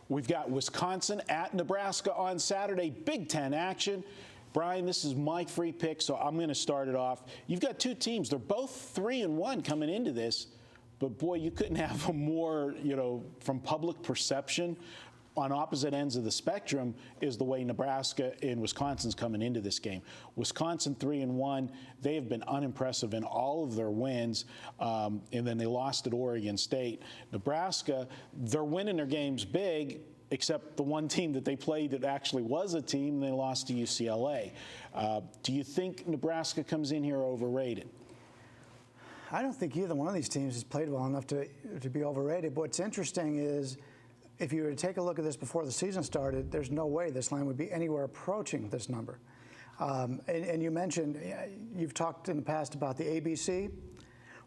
We've got Wisconsin at Nebraska on Saturday. Big Ten action. Bryan, this is my free pick, so I'm going to start it off. You've got two teams. They're both 3-1 coming into this. But, boy, you couldn't have a more, from public perception on opposite ends of the spectrum is the way Nebraska and Wisconsin's coming into this game. Wisconsin 3-1. They have been unimpressive in all of their wins, and then they lost at Oregon State. Nebraska, they're winning their games big, except the one team that they played that actually was a team, they lost to UCLA. Do you think Nebraska comes in here overrated? I don't think either one of these teams has played well enough to be overrated. But what's interesting is, if you were to take a look at this before the season started, there's no way this line would be anywhere approaching this number. And you mentioned, you've talked in the past about the ABC.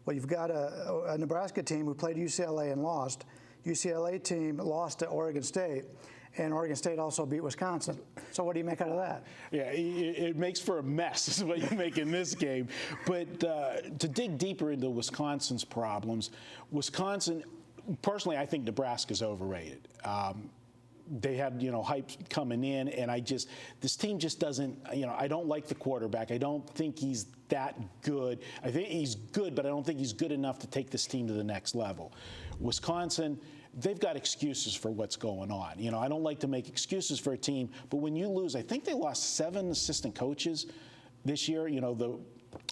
Well, you've got a Nebraska team who played UCLA and lost. UCLA team lost to Oregon State, and Oregon State also beat Wisconsin. So what do you make out of that? Yeah, it makes for a mess is what you make in this game. But to dig deeper into Wisconsin's problems, Wisconsin, personally, I think Nebraska's overrated. They had, hype coming in, and this team just doesn't, I don't like the quarterback. I don't think he's that good. I think he's good, but I don't think he's good enough to take this team to the next level. Wisconsin, they've got excuses for what's going on. I don't like to make excuses for a team, but when you lose, I think they lost 7 assistant coaches this year. The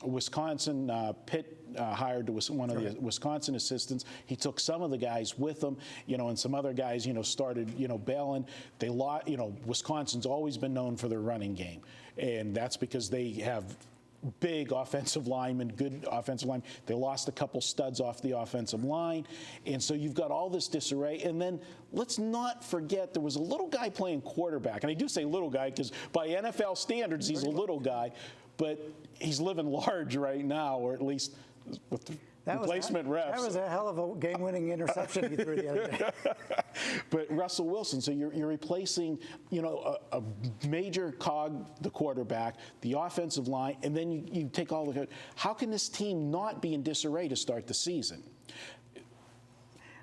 Wisconsin Pitt hired one of the Wisconsin assistants. He took some of the guys with him, and some other guys, started, bailing. They lost. Wisconsin's always been known for their running game, and that's because they have big offensive linemen, good offensive line. They lost a couple studs off the offensive line, and so you've got all this disarray. And then let's not forget there was a little guy playing quarterback, and I do say little guy because by NFL standards he's a little guy, but he's living large right now, or at least with the replacement refs. That was a hell of a game-winning interception he threw the other day. But Russell Wilson, so you're replacing, a major cog, the quarterback, the offensive line, and then you take all the. How can this team not be in disarray to start the season?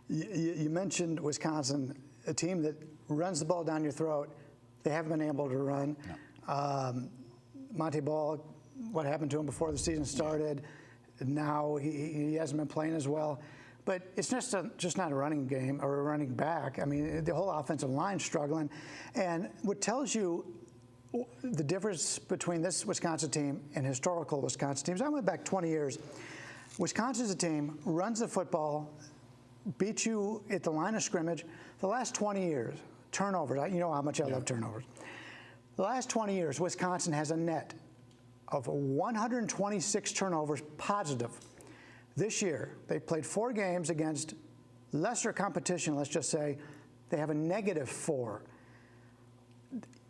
You mentioned Wisconsin, a team that runs the ball down your throat. They haven't been able to run. No. Monte Ball, what happened to him before the season started? Now he hasn't been playing as well. But it's just not a running game or a running back. I mean, the whole offensive line's struggling. And what tells you the difference between this Wisconsin team and historical Wisconsin teams, I went back 20 years. Wisconsin's a team, runs the football, beats you at the line of scrimmage. The last 20 years, turnovers, you know how much I love turnovers. The last 20 years, Wisconsin has a net of 126 turnovers positive. This year, they played 4 games against lesser competition, let's just say. They have a -4.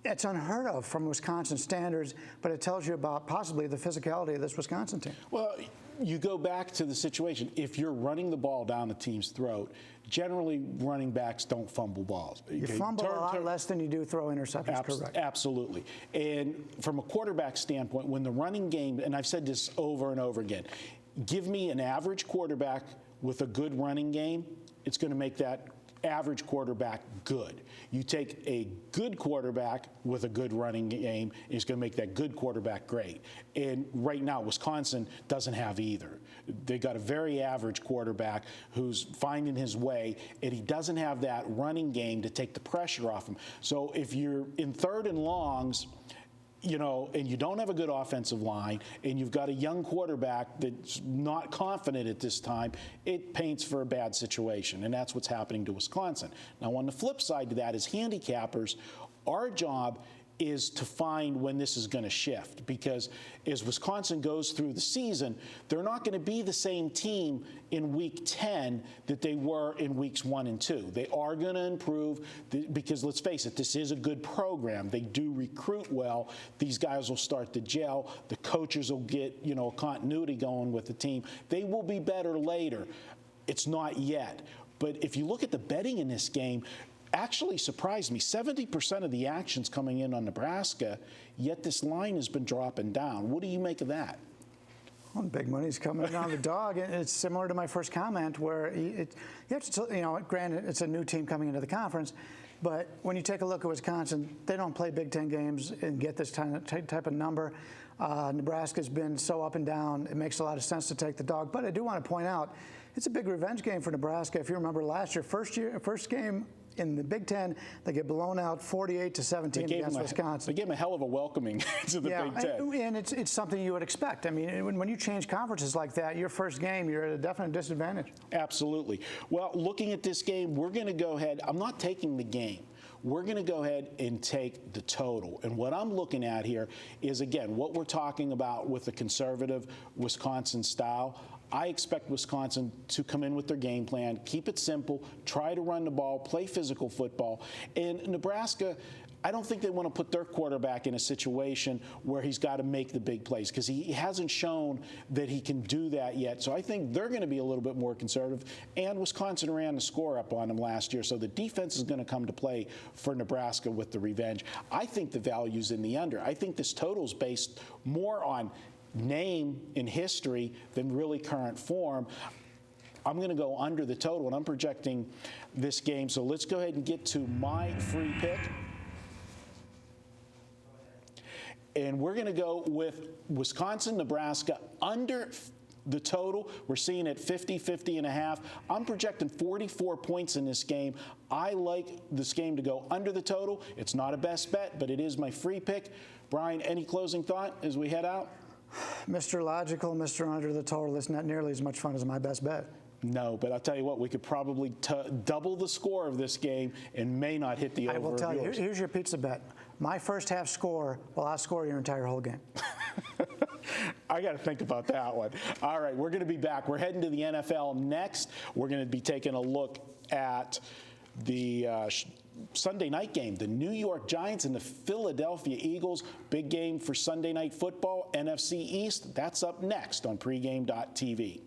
It's unheard of from Wisconsin standards, but it tells you about possibly the physicality of this Wisconsin team. Well, you go back to the situation. If you're running the ball down the team's throat, generally running backs don't fumble balls. You fumble a lot less than you do throw interceptions, correct? Absolutely. And from a quarterback standpoint, when the running game, and I've said this over and over again, give me an average quarterback with a good running game, it's going to make that average quarterback good. You take a good quarterback with a good running game, it's going to make that good quarterback great. And right now, Wisconsin doesn't have either. They got a very average quarterback who's finding his way, and he doesn't have that running game to take the pressure off him. So if you're in 3rd and longs, and you don't have a good offensive line, and you've got a young quarterback that's not confident at this time, it paints for a bad situation, and that's what's happening to Wisconsin. Now, on the flip side to that is handicappers, our job is to find when this is going to shift, because as Wisconsin goes through the season, they're not going to be the same team in week 10 that they were in weeks 1 and 2. They are going to improve because, let's face it, this is a good program. They do recruit well. These guys will start to gel. The coaches will get, a continuity going with the team. They will be better later. It's not yet. But if you look at the betting in this game, actually surprised me. 70% of the action's coming in on Nebraska, yet this line has been dropping down. What do you make of that? Well, big money's coming on the dog, and it's similar to my first comment where you have to, granted, it's a new team coming into the conference, but when you take a look at Wisconsin, they don't play Big Ten games and get this type of number. Nebraska's been so up and down, it makes a lot of sense to take the dog. But I do want to point out, it's a big revenge game for Nebraska. If you remember last year, first game in the Big Ten, they get blown out 48-17 against Wisconsin. They gave them a hell of a welcoming to the Big Ten. And it's something you would expect. I mean, when you change conferences like that, your first game, you're at a definite disadvantage. Absolutely. Well, looking at this game, we're going to go ahead. I'm not taking the game. We're going to go ahead and take the total. And what I'm looking at here is, again, what we're talking about with the conservative Wisconsin style. I expect Wisconsin to come in with their game plan, keep it simple, try to run the ball, play physical football. And Nebraska, I don't think they want to put their quarterback in a situation where he's got to make the big plays because he hasn't shown that he can do that yet. So I think they're going to be a little bit more conservative. And Wisconsin ran the score up on them last year, so the defense is going to come to play for Nebraska with the revenge. I think the value's in the under. I think this total's based more on name in history than really current form. I'm going to go under the total, and I'm projecting this game. So let's go ahead and get to my free pick. And we're going to go with Wisconsin, Nebraska under the total. We're seeing it 50-50.5. I'm projecting 44 points in this game. I like this game to go under the total. It's not a best bet, but it is my free pick. Brian, any closing thought as we head out? Mr. Logical, Mr. Under the total, it's not nearly as much fun as my best bet. No, but I'll tell you what, we could probably double the score of this game and may not hit the over. I will tell you, here's your pizza bet. My first half score will outscore your entire whole game. I got to think about that one. All right, we're going to be back. We're heading to the NFL next. We're going to be taking a look at the Sunday night game, the New York Giants and the Philadelphia Eagles. Big game for Sunday night football, NFC East. That's up next on pregame.tv.